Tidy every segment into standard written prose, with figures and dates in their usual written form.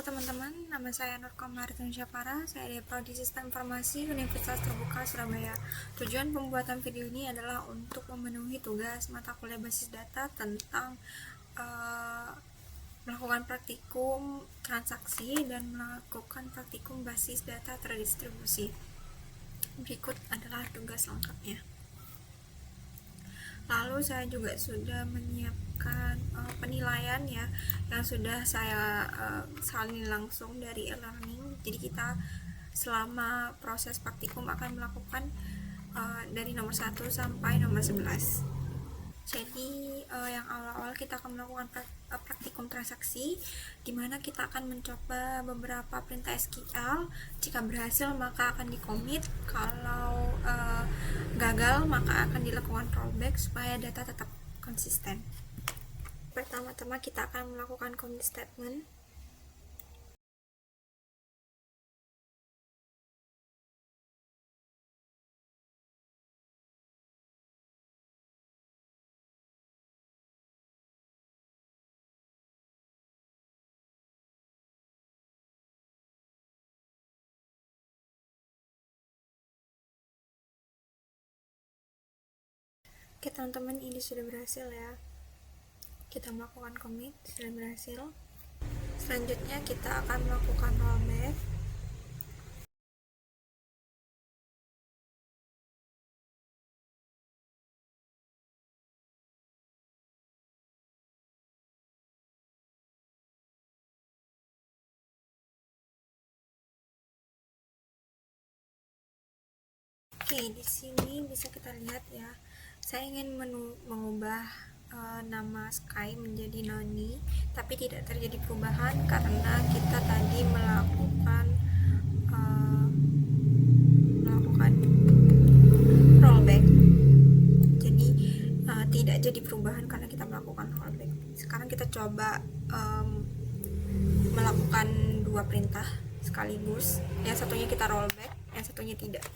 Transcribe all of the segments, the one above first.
teman-teman, nama saya Nur Komaritun Syafara. Saya dari Prodi Sistem Informasi Universitas Terbuka Surabaya. Tujuan pembuatan video ini adalah untuk memenuhi tugas mata kuliah basis data tentang melakukan praktikum transaksi dan melakukan praktikum basis data terdistribusi. Berikut adalah tugas lengkapnya. Lalu saya juga sudah menyiapkan penilaian ya, yang sudah saya salin langsung dari e-learning. Jadi kita selama proses praktikum akan melakukan dari nomor 1 sampai nomor 11. Jadi yang awal-awal kita akan melakukan praktikum transaksi, di mana kita akan mencoba beberapa perintah SQL. Jika berhasil maka akan dikomit, kalau gagal maka akan dilakukan rollback supaya data tetap konsisten. Pertama-tama kita akan melakukan commit statement. Oke teman-teman, ini sudah berhasil ya. Kita melakukan commit, sudah berhasil. Selanjutnya kita akan melakukan rollback. Oke, di sini bisa kita lihat ya. Saya ingin mengubah nama Sky menjadi Noni, tapi tidak terjadi perubahan karena kita tadi melakukan rollback. Jadi tidak jadi perubahan karena kita melakukan rollback. Sekarang kita coba melakukan dua perintah sekaligus. Yang satunya kita rollback, yang satunya tidak.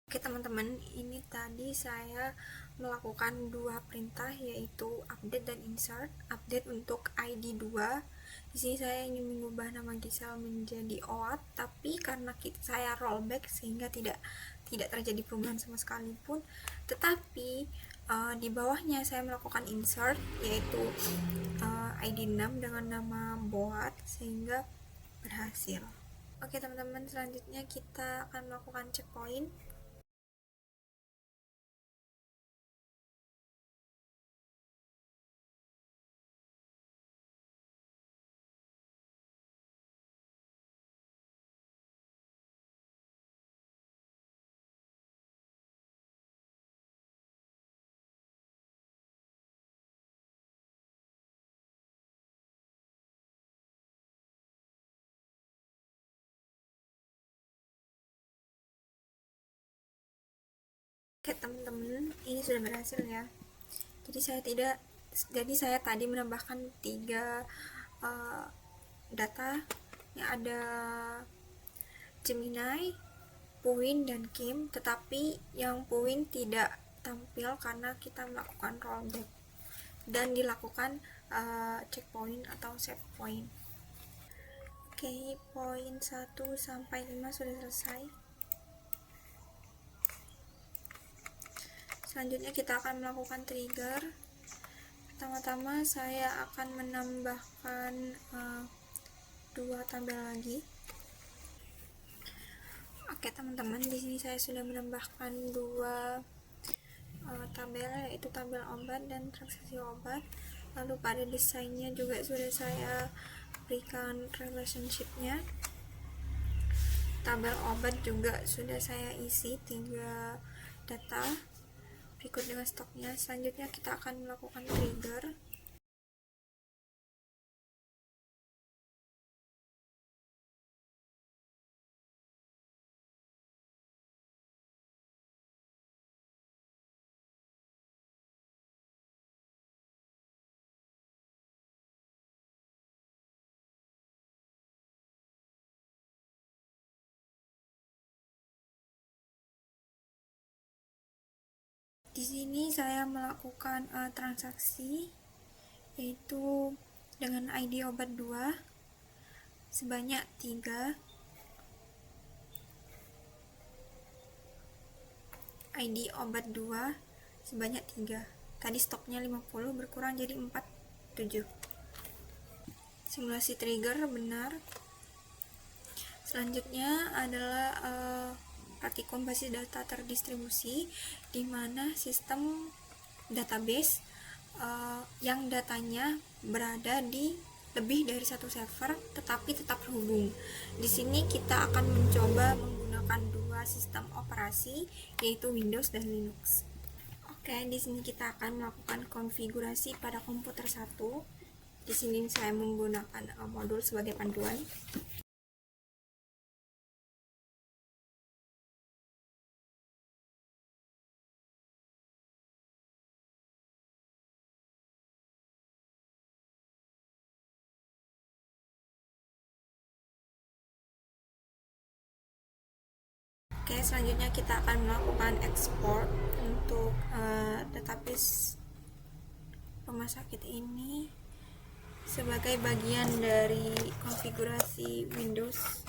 Oke teman-teman, ini tadi saya melakukan dua perintah, yaitu update dan insert. Update untuk ID 2. Di sini saya ingin mengubah nama Gisel menjadi OAT, tapi karena saya rollback sehingga tidak terjadi perubahan sama sekali pun. Tetapi di bawahnya saya melakukan insert, yaitu ID 6 dengan nama Boat, sehingga berhasil. Oke teman-teman, selanjutnya kita akan melakukan checkpoint. Oke teman-teman, ini sudah berhasil ya. Jadi saya tadi menambahkan 3 data yang ada Gemini, Puin, dan Kim, tetapi yang Puin tidak tampil karena kita melakukan rollback dan dilakukan checkpoint atau save point. Oke, poin 1 sampai 5 sudah selesai. Selanjutnya kita akan melakukan trigger. Pertama-tama saya akan menambahkan 2 tabel lagi. Oke teman-teman, di sini saya sudah menambahkan 2 tabel, yaitu tabel obat dan transaksi obat. Lalu pada desainnya juga sudah saya berikan relationship-nya. Tabel obat juga sudah saya isi 3 data berikut dengan stoknya. Selanjutnya kita akan melakukan trigger. Di sini saya melakukan transaksi, yaitu dengan ID obat 2 sebanyak 3, ID obat 2 sebanyak 3. Tadi stoknya 50, berkurang jadi 47. Simulasi trigger benar. Selanjutnya adalah praktikum basis data terdistribusi, di mana sistem database yang datanya berada di lebih dari satu server tetapi tetap terhubung. Di sini kita akan mencoba menggunakan dua sistem operasi, yaitu Windows dan Linux. Oke, di sini kita akan melakukan konfigurasi pada komputer 1. Di sini saya menggunakan modul sebagai panduan. Oke, selanjutnya kita akan melakukan ekspor untuk database rumah sakit ini sebagai bagian dari konfigurasi Windows.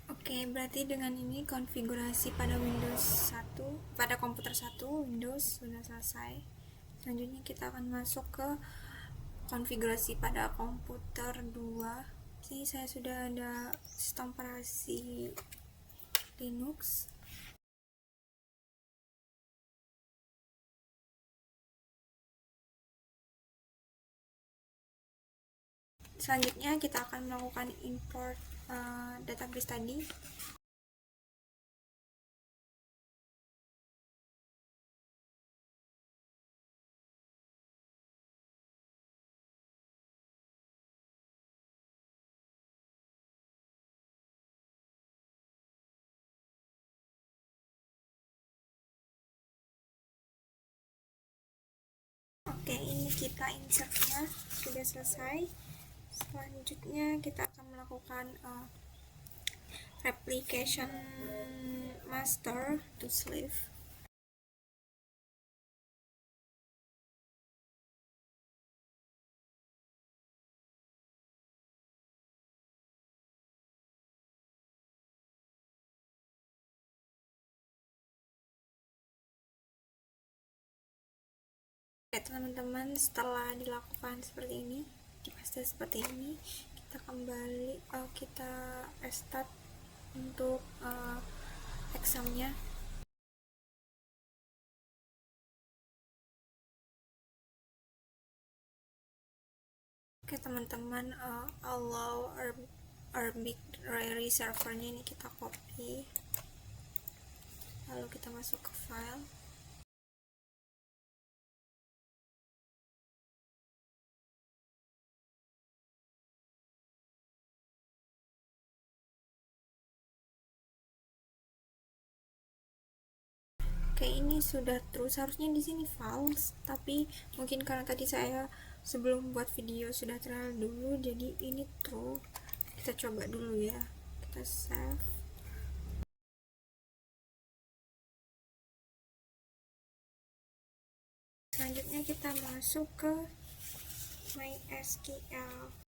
Oke, berarti dengan ini konfigurasi pada Windows 1, pada komputer 1 Windows sudah selesai. Selanjutnya kita akan masuk ke konfigurasi pada komputer 2. Sini saya sudah ada sistem operasi Linux. Selanjutnya kita akan melakukan import database tadi. Oke, ini kita insertnya sudah selesai. Selanjutnya kita akan melakukan replication master to slave. Oke teman-teman, setelah dilakukan seperti ini, dipaste seperti ini, kita kembali kita restart untuk examnya. Oke teman-teman, allow arbitrary servernya ini kita copy, lalu kita masuk ke file. Oke, ini sudah terus, harusnya di sini false, tapi mungkin karena tadi saya sebelum buat video sudah trial dulu, jadi ini true. Kita coba dulu ya, kita save. Selanjutnya kita masuk ke MySQL.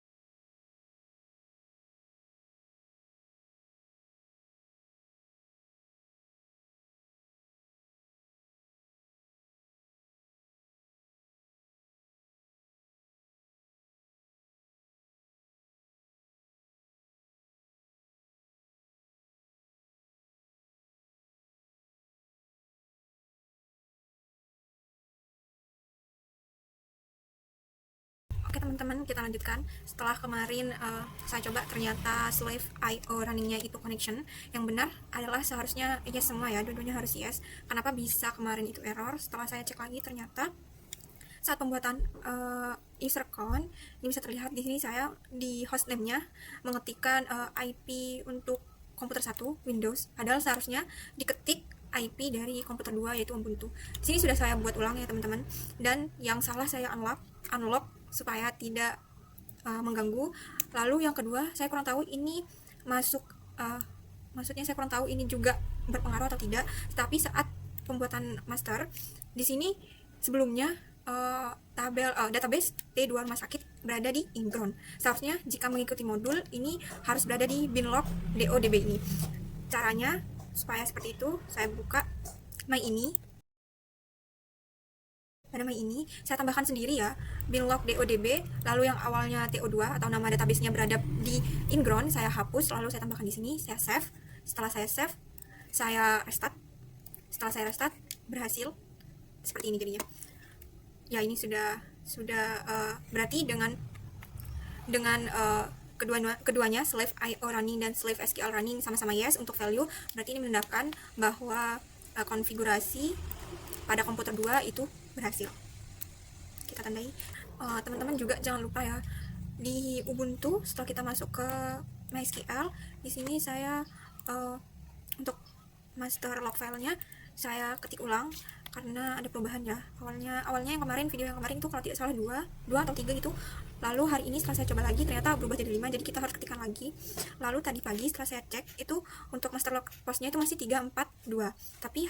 Oke teman-teman, kita lanjutkan. Setelah kemarin saya coba, ternyata slave IO runningnya itu connection. Yang benar adalah seharusnya yes semua ya, dua-duanya harus yes. Kenapa bisa kemarin itu error? Setelah saya cek lagi, ternyata saat pembuatan user account, ini bisa terlihat di sini saya di hostname-nya mengetikkan IP untuk komputer 1 Windows, padahal seharusnya diketik IP dari komputer 2 yaitu Ubuntu. Di sini sudah saya buat ulang ya teman-teman, dan yang salah saya unlock supaya tidak mengganggu. Lalu yang kedua, saya kurang tahu ini masuk maksudnya saya kurang tahu ini juga berpengaruh atau tidak. Tapi saat pembuatan master di sini sebelumnya database T2 rumah sakit berada di Inground. Seharusnya jika mengikuti modul ini harus berada di binlog DODB ini. Caranya supaya seperti itu, saya buka My ini. Pada My ini saya tambahkan sendiri ya binlog DODB, lalu yang awalnya TO2 atau nama database-nya berada di Inground saya hapus, lalu saya tambahkan di sini, saya save. Setelah saya save, saya restart. Setelah saya restart, berhasil seperti ini jadinya. Ya, ini sudah berarti dengan keduanya slave IO running dan slave SQL running sama-sama yes untuk value, berarti ini menandakan bahwa konfigurasi pada komputer 2 itu berhasil. Kita tandai. Teman-teman juga jangan lupa ya, di Ubuntu setelah kita masuk ke MySQL, di sini saya untuk master log filenya saya ketik ulang karena ada perubahan ya. Awalnya yang kemarin, video yang kemarin itu kalau tidak salah 2 atau 3 gitu. Lalu hari ini setelah saya coba lagi ternyata berubah jadi 5, jadi kita harus ketikkan lagi. Lalu tadi pagi setelah saya cek itu untuk master log postnya itu masih 342. Tapi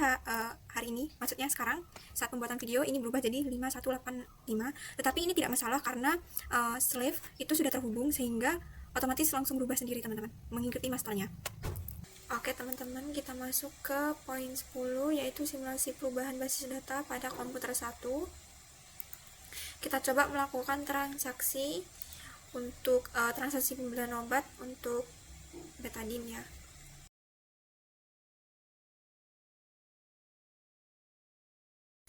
hari ini, maksudnya sekarang saat pembuatan video ini berubah jadi 5185. Tetapi ini tidak masalah karena slave itu sudah terhubung sehingga otomatis langsung berubah sendiri teman-teman mengikuti masternya. Oke teman-teman, kita masuk ke poin 10 yaitu simulasi perubahan basis data pada komputer 1. Kita coba melakukan transaksi untuk transaksi pembelian obat untuk betadine ya.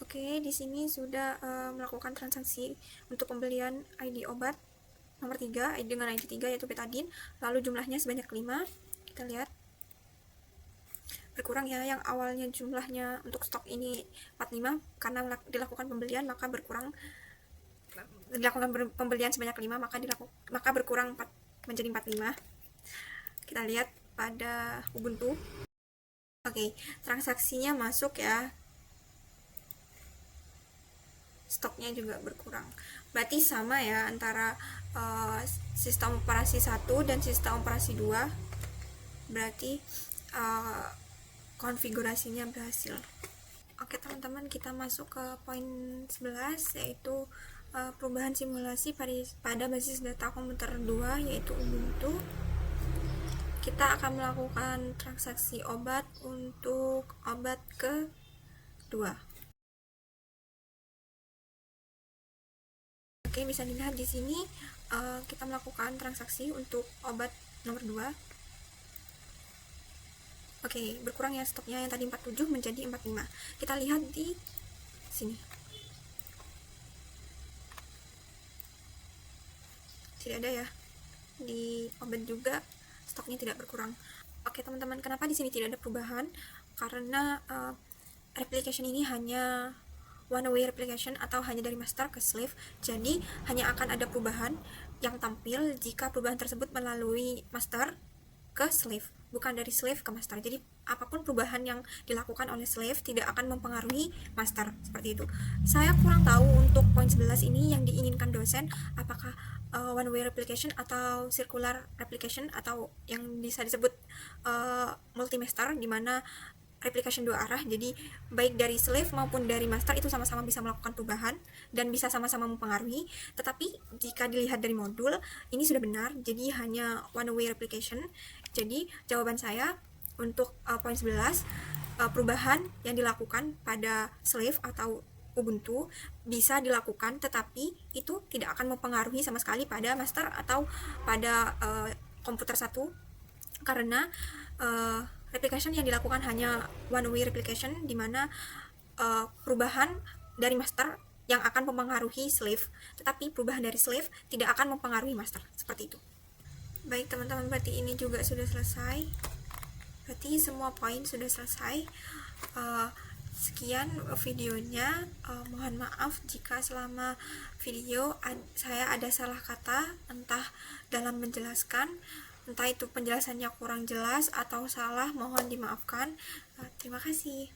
Oke, di sini sudah melakukan transaksi untuk pembelian ID obat nomor 3 dengan ID 3 yaitu betadine, lalu jumlahnya sebanyak 5. Kita lihat berkurang ya, yang awalnya jumlahnya untuk stok ini 45, karena dilakukan pembelian maka berkurang, dilakukan pembelian sebanyak 5 maka berkurang 4 menjadi 45. Kita lihat pada Ubuntu. Oke, transaksinya masuk ya, stoknya juga berkurang, berarti sama ya antara sistem operasi 1 dan sistem operasi 2, berarti konfigurasinya berhasil. Oke teman-teman, kita masuk ke poin 11 yaitu perubahan simulasi pada basis data komputer 2 yaitu Ubuntu. Kita akan melakukan transaksi obat untuk obat ke-2. Oke, bisa dilihat di sini kita melakukan transaksi untuk obat nomor 2. Oke, berkurang ya stoknya, yang tadi 47 menjadi 45. Kita lihat di sini. Tidak ada ya. Di obat juga stoknya tidak berkurang. Oke, teman-teman, kenapa di sini tidak ada perubahan? Karena replication ini hanya one way replication atau hanya dari master ke slave. Jadi, hanya akan ada perubahan yang tampil jika perubahan tersebut melalui master ke slave, bukan dari slave ke master. Jadi apapun perubahan yang dilakukan oleh slave tidak akan mempengaruhi master, seperti itu. Saya kurang tahu untuk poin 11 ini yang diinginkan dosen, apakah one way replication atau circular replication atau yang bisa disebut multi-master, di mana replication 2 arah, jadi baik dari slave maupun dari master itu sama-sama bisa melakukan perubahan dan bisa sama-sama mempengaruhi. Tetapi jika dilihat dari modul ini sudah benar, jadi hanya one way replication. Jadi jawaban saya untuk poin 11, perubahan yang dilakukan pada slave atau Ubuntu bisa dilakukan, tetapi itu tidak akan mempengaruhi sama sekali pada master atau pada komputer 1, karena replication yang dilakukan hanya one way replication, di mana perubahan dari master yang akan mempengaruhi slave, tetapi perubahan dari slave tidak akan mempengaruhi master, seperti itu. Baik teman-teman, berarti ini juga sudah selesai, berarti semua poin sudah selesai. Sekian videonya. Mohon maaf jika selama video saya ada salah kata, entah dalam menjelaskan, entah itu penjelasannya kurang jelas atau salah, mohon dimaafkan. Terima kasih.